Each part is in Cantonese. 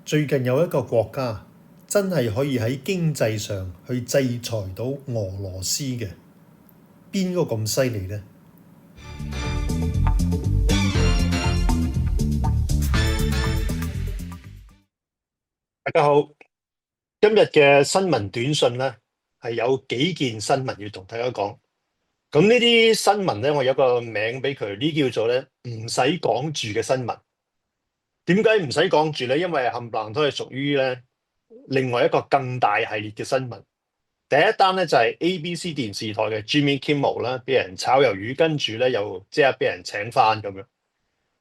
最近有一個國家真係可以喺經濟上去制裁到俄羅斯嘅，邊個咁犀利呢？大家好，今日嘅新聞短訊咧係有幾件新聞要同大家講。咁呢啲新聞咧，我有個名俾佢，呢叫做咧唔使講住嘅新聞。點解唔使講住咧？因為冚唪唥都係屬於咧另外一個更大系列嘅新聞。第一單咧就係 ABC 電視台嘅 Jimmy Kimmel 啦，俾人炒魷魚，跟住咧又即刻俾人請翻咁樣。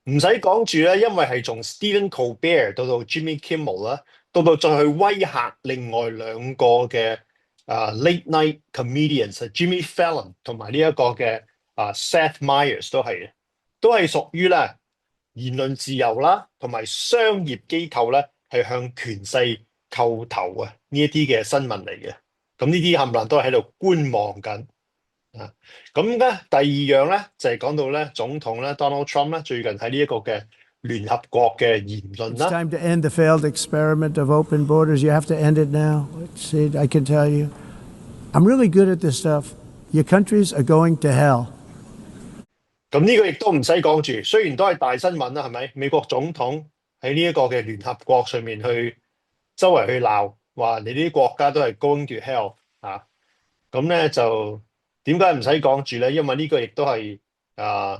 唔使講住咧，因為係從 Stephen Colbert 到 Jimmy Kimmel 啦，到再去威嚇另外兩個嘅late night comedians，Jimmy Fallon 同埋呢一個嘅Seth Meyers 都係屬於咧言論自由啦，同埋商業機構咧係向權勢叩頭啊呢一啲嘅新聞嚟嘅。咁呢啲冚唪唥都係喺度觀望緊。咁咧第二樣咧就係講到咧總統咧 Donald Trump 咧最近喺呢一個嘅聯合國嘅言論啦。It's time to end the failed experiment of open borders. You have to end it now. See, I can tell you, I'm really good at this stuff. Your countries are going to hell. 咁呢個亦都唔使講住，雖然都係大新聞啦，係咪？美國總統喺呢一個嘅聯合國上面去周圍去鬧，話你啲國家都係 going to hell 啊！咁咧就點解唔使講住咧？因為呢個亦都係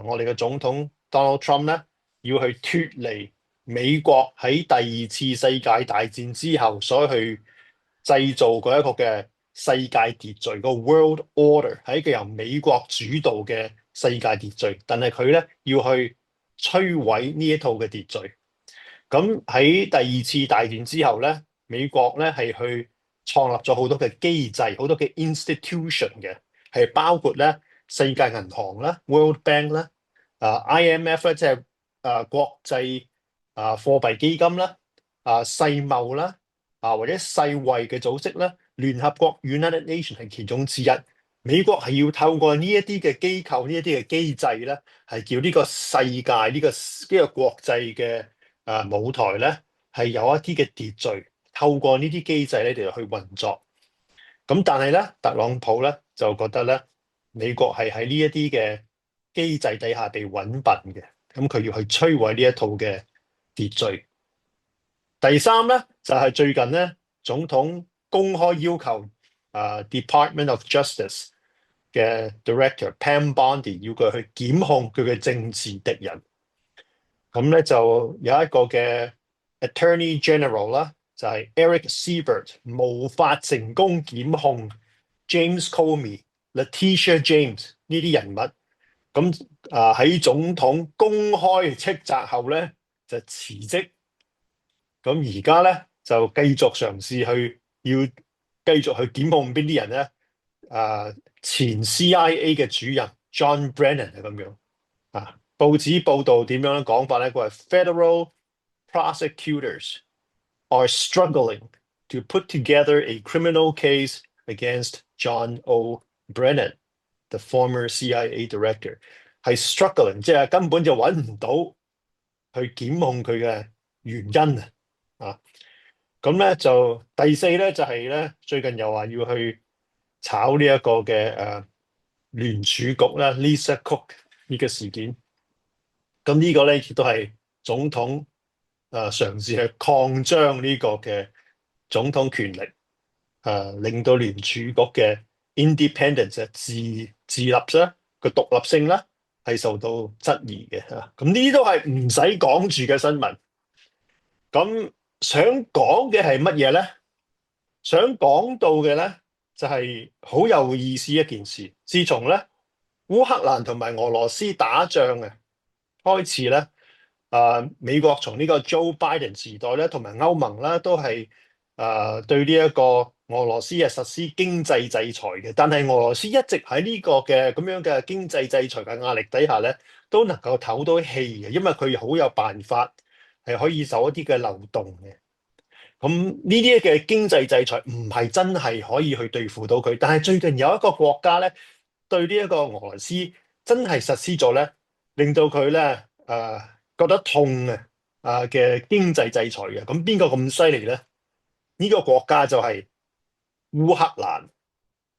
我哋嘅總統 Donald Trump 咧要去脫離美國喺第二次世界大戰之後所去製造嗰一個嘅世界秩序，個 World Order 係一個由美國主導嘅世界秩序，但係佢咧要去摧毀呢一套嘅秩序。咁喺第二次大戰之後咧，美國咧係去創立咗好多嘅機制，好多嘅 institution 嘅，係包括咧世界銀行啦、World Bank 啦、IMF 咧，即係國際貨幣基金啦、世貿啦、或者世衛嘅組織啦、聯合國 United Nations 係其中之一。美國係要透過呢一啲嘅機構、呢一啲嘅機制咧，係叫呢個世界呢個國際嘅舞台咧，係有一啲嘅秩序，透過呢啲機制咧嚟去運作。咁但係咧，特朗普咧就覺得咧，美國係喺呢一啲嘅機制底下被揾笨嘅，咁佢要去摧毀呢一套嘅秩序。第三咧就係最近咧，總統公開要求Department of Justice 嘅 Director Pam Bondi 要佢去檢控佢嘅政治敵人。咁咧就有一個嘅 Attorney General 啦，就係 Eric Siebert 無法成功檢控 James Comey、Letitia James 呢啲人物。咁喺總統公開斥責後咧就辭職。咁而家咧就繼續嘗試要繼續去檢控邊啲人咧？前 CIA 嘅主任 John Brennan 係咁樣。報紙報道點樣講法咧？佢話 Federal prosecutors are struggling to put together a criminal case against John O. Brennan, the former CIA director。係 struggling，即係根本就揾唔到去檢控佢嘅原因啊！咁咧就第四咧就係咧最近又話要去炒呢一個嘅聯儲局啦 Lisa Cook 呢個事件。咁呢個咧亦都係總統嘗試去擴張呢個嘅總統權力，令到聯儲局嘅 independence 自立咧個獨立性咧係受到質疑嘅嚇。咁呢啲都係唔使講住嘅新聞。咁想講嘅係乜嘢咧？想講到嘅咧就係好有意思一件事。自從咧烏克蘭同埋俄羅斯打仗開始咧，美國從呢個 Joe Biden 時代咧，同埋歐盟咧都係對呢一個俄羅斯實施經濟制裁嘅。但係俄羅斯一直喺呢個嘅咁樣嘅經濟制裁嘅壓力底下咧，都能夠唞到氣嘅，因為佢好有辦法係可以走一啲嘅漏洞嘅。咁呢啲嘅經濟制裁唔係真係可以去對付到佢，但係最近有一個國家咧對呢一個俄羅斯真係實施咗咧，令到佢咧覺得痛嘅經濟制裁嘅。咁邊個咁犀利咧？呢個國家就係烏克蘭。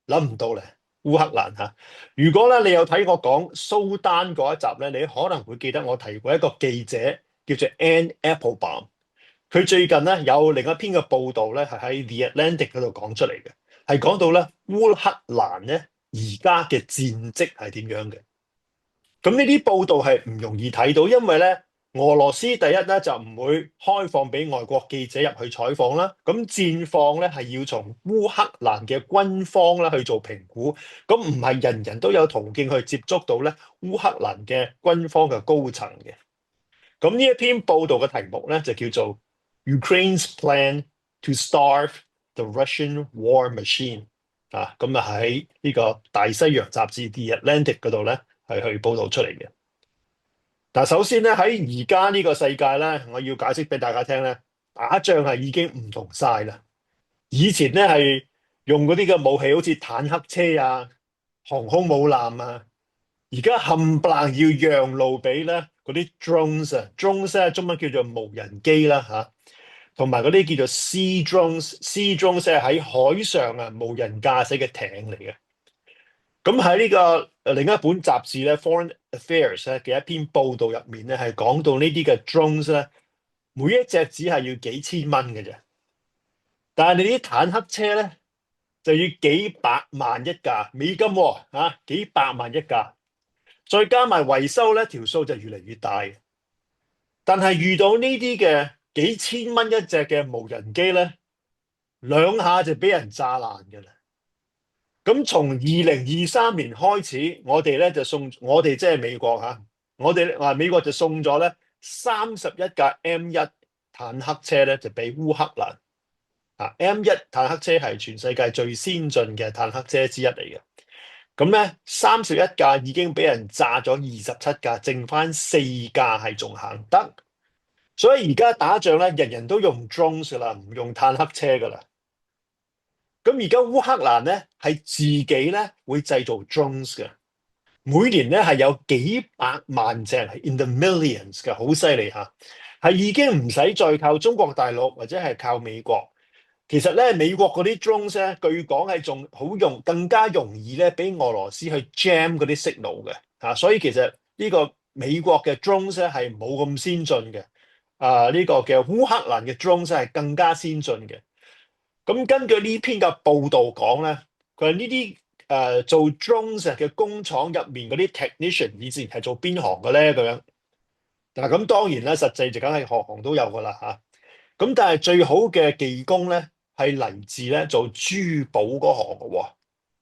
諗唔到咧，烏克蘭嚇。如果咧你有睇我講蘇丹嗰一集咧，你可能會記得我提過一個記者叫做 Anne Applebaum。佢最近咧有另一篇嘅報導咧，係喺 The Atlantic 嗰度講出嚟嘅，係講到咧烏克蘭咧而家嘅戰績係點樣嘅。咁呢啲報道係唔容易睇到，因為咧俄羅斯第一咧就唔會開放俾外國記者入去採訪啦。咁戰況咧係要從烏克蘭嘅軍方咧去做評估，咁唔係人人都有途徑去接觸到咧烏克蘭嘅軍方嘅高層嘅。咁呢一篇報道嘅題目咧就叫做 Ukraine's Plan to Starve the Russian War Machine 啊，咁啊喺呢個大西洋雜誌 The Atlantic 嗰度咧係去報導出嚟嘅。嗱，首先咧喺而家呢個世界咧，我要解釋俾大家聽咧，打仗係已經唔同晒啦。以前咧係用嗰啲嘅武器，好似坦克車啊、航空母艦啊，而家冚唪唥要讓路俾咧嗰啲 drones 啊，drones 咧中文叫做無人機啦嚇，同埋嗰啲叫做 sea drones，sea drones 係喺海上啊無人駕駛嘅艇嚟嘅。咁喺呢個另一本雜誌咧，Foreign Affairs 咧嘅一篇報導入面咧，係講到呢啲嘅 drones 咧，每一隻只係要幾千蚊嘅啫。但係你啲坦克車咧，就要幾百萬一架美金喎，嚇，幾百萬一架，再加埋維修咧，條數就越嚟越大。但係遇到呢啲嘅幾千蚊一隻嘅無人機咧，兩下就俾人炸爛嘅啦。咁從2023年開始，我哋咧就送我哋即係美國嚇，我哋話美國就送咗咧31架 M1 坦克車咧，就俾烏克蘭。M1 坦克車係全世界最先進嘅坦克車之一嚟嘅。咁咧31架已經俾人炸咗27架，剩翻4架係仲行得。所以而家打仗咧，人人都用 drones 噶啦，唔用坦克車噶啦。咁而家烏克蘭咧係自己咧會製造 drones 嘅，每年咧係有幾百萬隻，係 in the millions 嘅，好犀利嚇，係已經唔使再靠中國大陸或者係靠美國。其實咧美國嗰啲 drones 咧，據講係仲好用，更加容易咧俾俄羅斯去 jam 嗰啲 signal 嘅嚇，所以其實呢個美國嘅 drones 咧係冇咁先進嘅，呢個嘅烏克蘭嘅 drones 係更加先進嘅。咁根據呢篇嘅報導講咧，佢話呢啲做 drones 嘅工廠入面嗰啲 technician 以前係做邊行嘅咧？咁樣嗱，咁當然啦，實際就梗係行行都有噶啦嚇。咁但係最好嘅技工咧係嚟自咧做珠寶嗰行嘅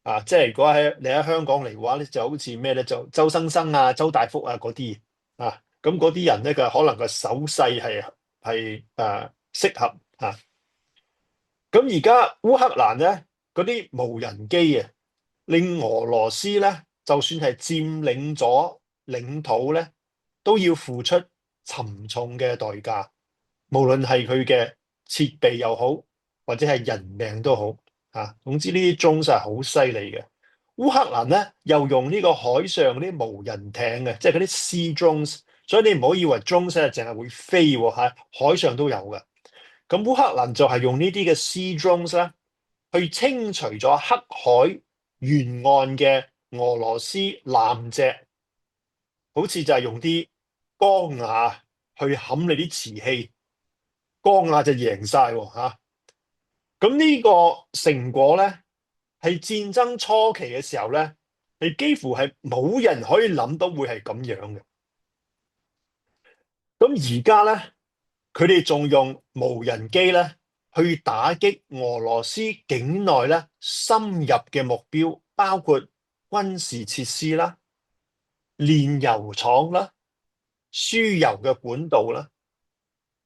喎，即係如果你喺香港嚟嘅話咧，就好似咩咧，就周生生啊、周大福啊嗰啲啊，咁嗰啲人咧佢可能個手勢係適合嚇。咁而家烏克蘭咧嗰啲無人機啊，令俄羅斯咧就算係佔領咗領土咧，都要付出沉重嘅代價，無論係佢嘅設備又好，或者係人命都好嚇。總之呢啲 drones 係好犀利嘅。烏克蘭咧又用呢個海上嗰啲無人艇嘅，即係嗰啲 sea drones，所以你唔好以為 drones 係淨係會飛喎，海上都有嘅。咁烏克蘭就係用呢啲嘅 sea drones 咧，去清除咗黑海沿岸嘅俄羅斯艦隻，好似就係用啲鋼牙去冚你啲瓷器，鋼牙就贏晒喎嚇。咁呢個成果咧，係戰爭初期嘅時候咧，係幾乎係冇人可以諗到會係咁樣嘅。咁而家咧，佢哋仲用無人機咧去打擊俄羅斯境內咧深入嘅目標，包括軍事設施啦、煉油廠啦、輸油嘅管道啦。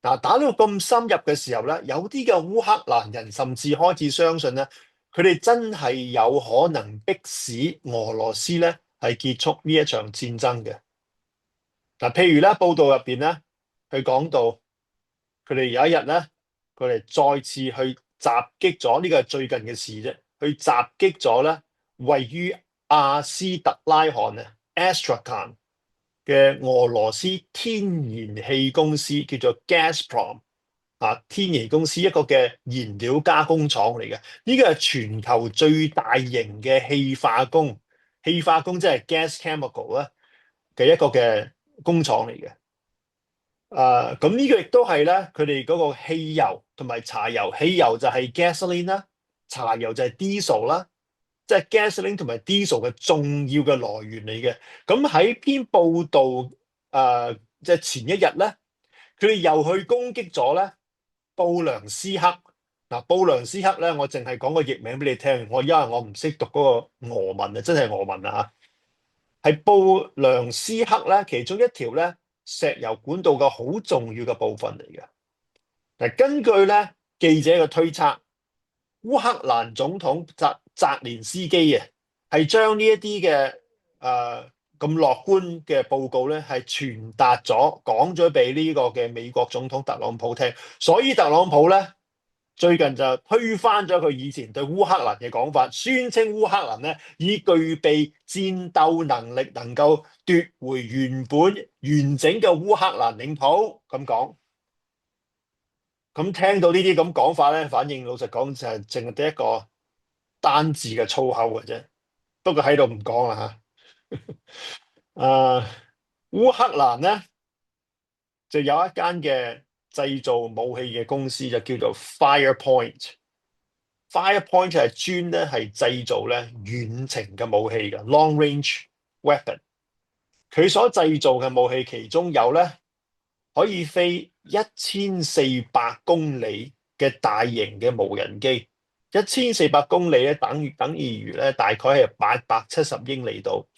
打到咁深入嘅時候咧，有啲嘅烏克蘭人甚至開始相信咧，佢哋真係有可能迫使俄羅斯咧係結束呢一場戰爭嘅。譬如咧報道入邊咧，佢講到佢哋有一日咧，佢哋再次去襲擊咗，呢個係最近嘅事啫，去襲擊咗咧位於阿斯特拉罕啊 Astrakhan 嘅俄羅斯天然氣公司叫做 Gazprom 天然公司一個嘅燃料加工廠嚟嘅，呢個係全球最大型嘅氣化工即係 gas chemical 咧嘅一個嘅工廠嚟嘅。咁呢個亦都係咧，佢哋嗰個汽油同埋柴油，汽油就係 gasoline 啦，柴油就係 diesel 啦，即係 gasoline 同埋 diesel 嘅重要嘅來源嚟嘅。咁喺篇報道即係前一日咧，佢哋又去攻擊咗咧布良斯克。布良斯克咧，我淨係講個譯名俾你聽，因為我唔識讀嗰個俄文啊，真係俄文啊嚇，係布良斯克咧，其中一條咧石油管道嘅好重要嘅部分嚟嘅。嗱，根據咧記者嘅推測，烏克蘭總統澤連斯基啊，係將呢一啲嘅咁樂觀嘅報告咧，係傳達咗講咗俾呢個嘅美國總統特朗普聽，所以特朗普咧最近就推翻咗佢以前對烏克蘭嘅講法，宣稱烏克蘭咧已具備戰鬥能力，能夠奪回原本完整嘅烏克蘭領土。咁講，咁聽到呢啲咁講法咧，反應老實講就係淨係得一個單字嘅粗口嘅啫。不過喺度唔講啦嚇。烏克蘭咧就有一間嘅製造武器嘅公司就叫做 Firepoint。Firepoint 係專咧係製造咧遠程嘅武器嘅 long range weapon。佢所製造嘅武器其中有咧可以飛1400公里嘅大型嘅無人機。1400公里咧等於咧大概係870英里度。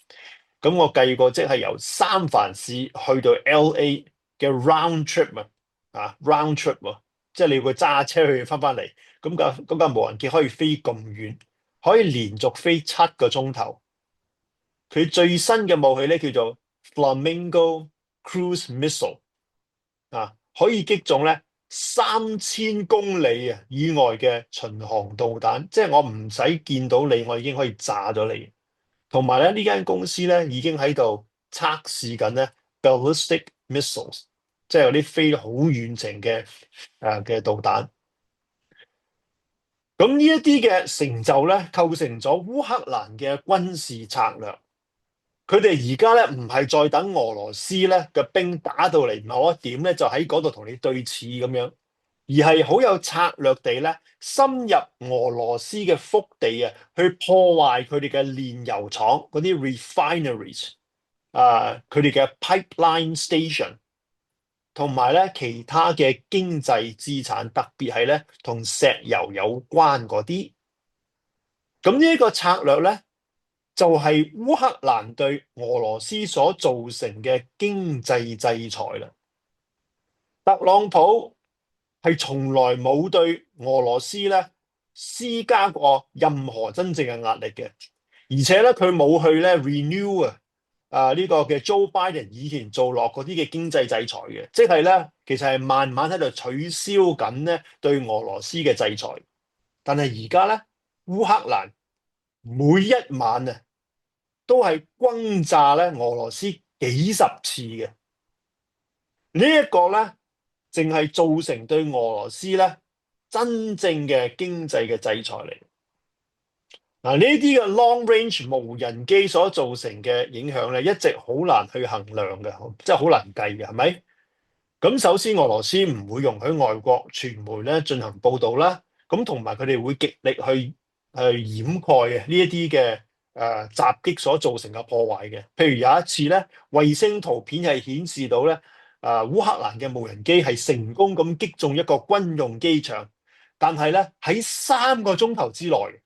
咁我計過，即係由三藩市去到 LA 嘅 round trip round trip 喎，即係你要佢揸車去翻嚟，咁架無人機可以飛咁遠，可以連續飛7個鐘頭。佢最新嘅武器咧叫做 Flamingo Cruise Missile 可以擊中咧3000公里以外嘅巡航導彈，即係我唔使見到你，我已經可以炸咗你。同埋咧，呢間公司咧已經喺度測試緊咧 ballistic missiles， 即係有啲飛好遠程嘅導彈。咁呢一啲嘅成就咧，構成咗烏克蘭嘅軍事策略。佢哋而家咧唔係再等俄羅斯咧嘅兵打到嚟某一點咧，就喺嗰度同你對峙咁樣，而係好有策略地咧深入俄羅斯嘅腹地去破壞佢哋嘅煉油廠嗰啲 refineries， 佢哋嘅 pipeline station， 同埋咧其他嘅經濟資產，特別係咧同石油有關嗰啲。咁呢一個策略咧，就係烏克蘭對俄羅斯所造成嘅經濟制裁啦。特朗普係從來冇對俄羅斯咧施加過任何真正嘅壓力嘅，而且咧佢冇去咧 renew 呢個嘅 Joe Biden 以前做落嗰啲嘅經濟制裁嘅，即係咧其實係慢慢喺度取消緊咧對俄羅斯嘅制裁。但係而家咧烏克蘭每一晚都係轟炸咧俄羅斯幾十次嘅，呢一個咧淨係造成對俄羅斯咧真正嘅經濟嘅制裁嚟。呢啲嘅 long range 無人機所造成嘅影響咧，一直好難去衡量嘅，即係好難計嘅，係咪？咁首先俄羅斯唔會容許外國傳媒咧進行報導啦，咁同埋佢哋會極力去掩蓋呢一啲嘅襲擊所造成嘅破壞嘅。譬如有一次咧，衛星圖片係顯示到咧，烏克蘭嘅無人機係成功咁擊中一個軍用機場，但係咧喺3個鐘頭之內，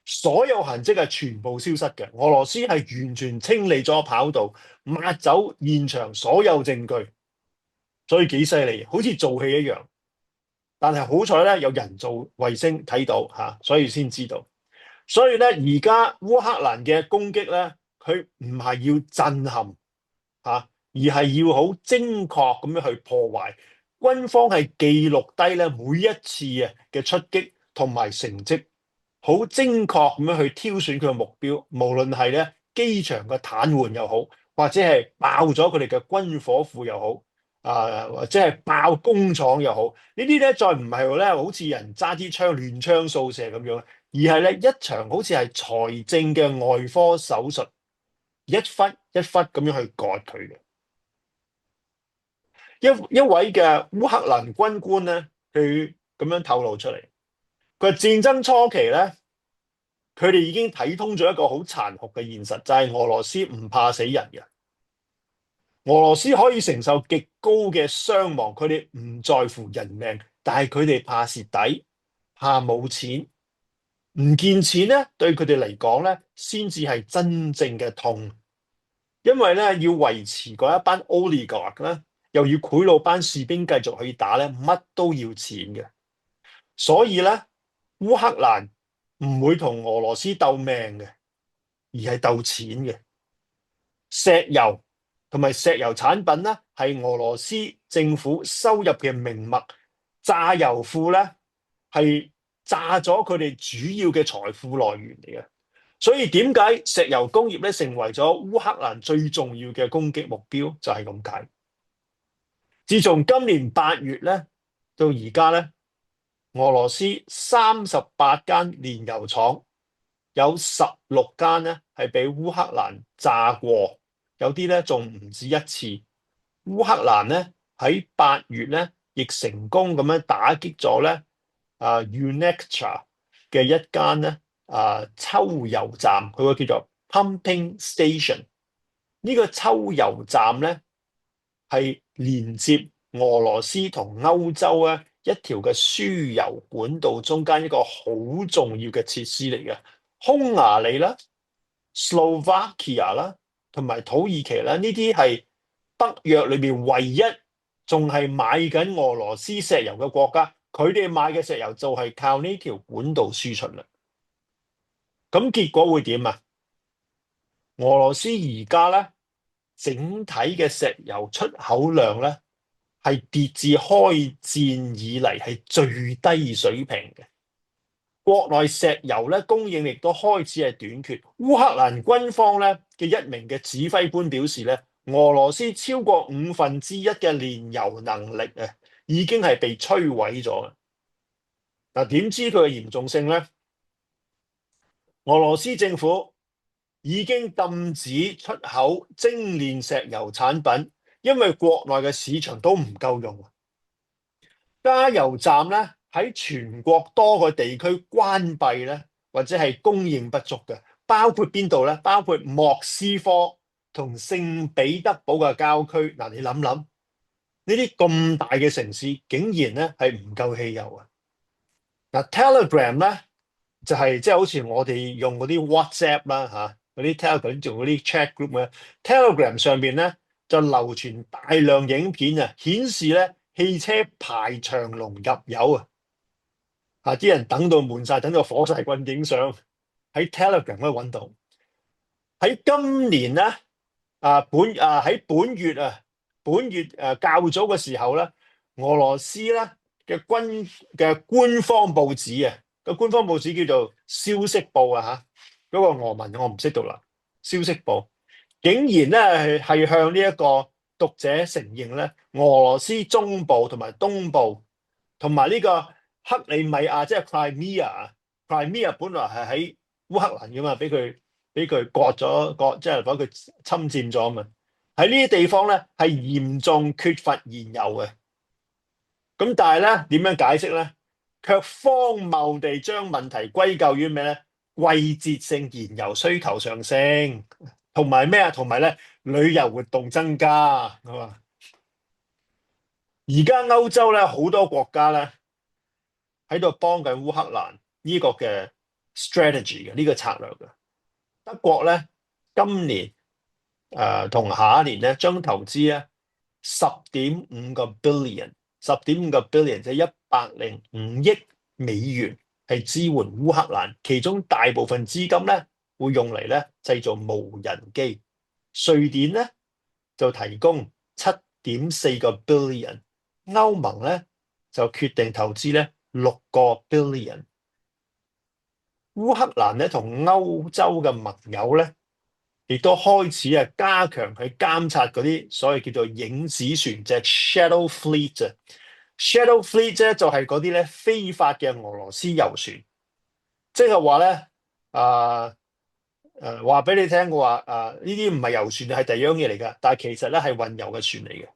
所有痕跡係全部消失嘅。俄羅斯係完全清理咗跑道，抹走現場所有證據，所以幾犀利，好似做戲一樣。但係好彩咧，有人造衛星睇到所以先知道。所以咧，而家烏克蘭嘅攻擊咧，佢唔係要震撼而係要好精確咁樣去破壞。軍方係記錄低咧每一次嘅出擊同埋成績，好精確咁樣去挑選佢嘅目標，無論係咧機場嘅癱瘓又好，或者係爆咗佢哋嘅軍火庫又好，或者係爆工廠又好，呢啲咧再唔係咧好似人揸支槍亂槍掃射咁樣，而係咧一場好似係財政嘅外科手術，一忽一忽咁樣去割佢嘅。一位嘅烏克蘭軍官咧，佢咁樣透露出嚟，佢話戰爭初期咧，佢哋已經睇通咗一個好殘酷嘅現實，就係俄羅斯唔怕死人嘅。俄羅斯可以承受極高嘅傷亡，佢哋唔在乎人命，但係佢哋怕蝕底，怕冇錢，唔見錢咧，對佢哋嚟講咧，先至係真正嘅痛。因為咧要維持嗰一班 oligarch 咧，又要賄賂班士兵繼續去打咧，乜都要錢嘅。所以咧，烏克蘭唔會同俄羅斯鬥命嘅，而係鬥錢嘅。石油同埋石油產品咧，係俄羅斯政府收入嘅命脈。炸油庫咧，係炸咗佢哋主要嘅財富來源嚟嘅。所以點解石油工業咧成為咗烏克蘭最重要嘅攻擊目標，就係咁解。自從今年8月咧到而家咧，俄羅斯38間煉油廠有16間咧係俾烏克蘭炸過，有啲咧仲唔止一次。烏克蘭咧喺8月咧亦成功咁樣打擊咗咧Unextra 嘅一間咧抽油站，佢個叫做 Pumping Station。呢個抽油站咧係連接俄羅斯同歐洲咧一條嘅輸油管道中間一個好重要嘅設施嚟嘅。匈牙利啦、Slovakia 啦同埋土耳其啦，呢啲係北約裏面唯一仲係買緊俄羅斯石油嘅國家，佢哋買嘅石油就係靠呢條管道輸出啦。咁結果會點啊？俄羅斯而家咧整體嘅石油出口量咧係跌至開戰以嚟係最低水平嘅。國內石油咧供應亦都開始係短缺。烏克蘭軍方咧嘅一名嘅指揮官表示咧，俄羅斯超過1/5嘅煉油能力啊，已經係被摧毀咗。嗱，點知佢嘅嚴重性咧？俄羅斯政府已經禁止出口精煉石油產品，因為國內嘅市場都唔夠用。加油站咧喺全國多個地區關閉咧，或者係供應不足嘅，包括邊度咧？包括莫斯科同聖彼得堡嘅郊區。嗱，你諗諗，呢啲咁大嘅城市，竟然咧係唔夠汽油啊！嗱，Telegram 咧就係即係好似我哋用嗰啲 WhatsApp 啦嚇，嗰啲 Telegram 做嗰啲 chat group 嘅 Telegram 上邊咧就流傳大量影片啊，顯示咧汽車排長龍入油啊！啲人等到悶晒，等到火晒棍影相，喺 Telegram 可以揾到。喺今年咧喺本月較早嘅時候咧，俄羅斯咧嘅官方報紙啊，個官方報紙叫做消息報啊嚇，嗰個俄文我唔識讀啦。消息報竟然咧係向呢一個讀者承認咧，俄羅斯中部同埋東部同埋呢個克里米亞，即係 Crimea 本來係喺烏克蘭噶嘛，俾佢割咗，即係俾佢侵佔咗啊嘛。喺呢啲地方咧係嚴重缺乏燃油嘅。咁但係咧點樣解釋咧？卻荒謬地將問題歸咎於咩咧？季節性燃油需求上升，同埋咩啊？同埋咧旅遊活動增加係嘛？而家歐洲咧好多國家咧喺度幫緊烏克蘭呢個嘅 strategy 嘅呢個策略嘅。德國咧今年同下一年咧將投資咧10.5個 billion， 10.5個 billion 即係105億美元係支援烏克蘭，其中大部分資金咧會用嚟咧製造無人機。瑞典咧就提供7.4個 billion， 歐盟咧就決定投資咧6個 billion。烏克蘭咧同歐洲嘅盟友咧亦都開始加強去監察嗰啲所謂叫做影子船隻 shadow fleet 啊。shadow fleet 咧就係嗰啲咧非法嘅俄羅斯油船，即係話咧話俾你聽嘅話呢啲唔係油船，係第二樣嘢嚟㗎，但係其實咧係運油嘅船嚟嘅。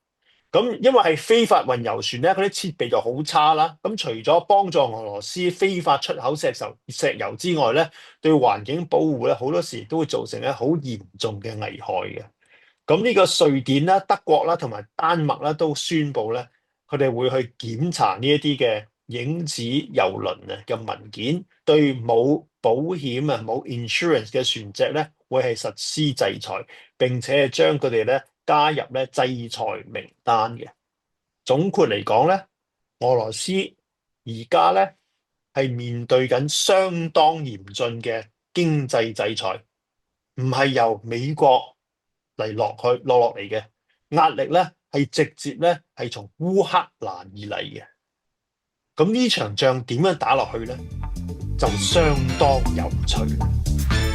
咁因為係非法運油船咧，嗰啲設備就好差啦。咁除咗幫助俄羅斯非法出口石油之外咧，對環境保護咧好多時都會造成咧好嚴重嘅危害嘅。咁呢個瑞典啦、德國啦同埋丹麥啦都宣布咧，佢哋會去檢查呢一啲嘅影子郵輪嘅文件，對冇保險啊冇 insurance 嘅船隻咧會係實施制裁，並且係將佢哋咧加入咧制裁名單嘅。總括嚟講咧，俄羅斯而家咧係面對緊相當嚴峻嘅經濟制裁，唔係由美國落嚟嘅壓力咧，係直接咧係從烏克蘭而嚟嘅。咁呢場仗點樣打落去咧，就相當有趣。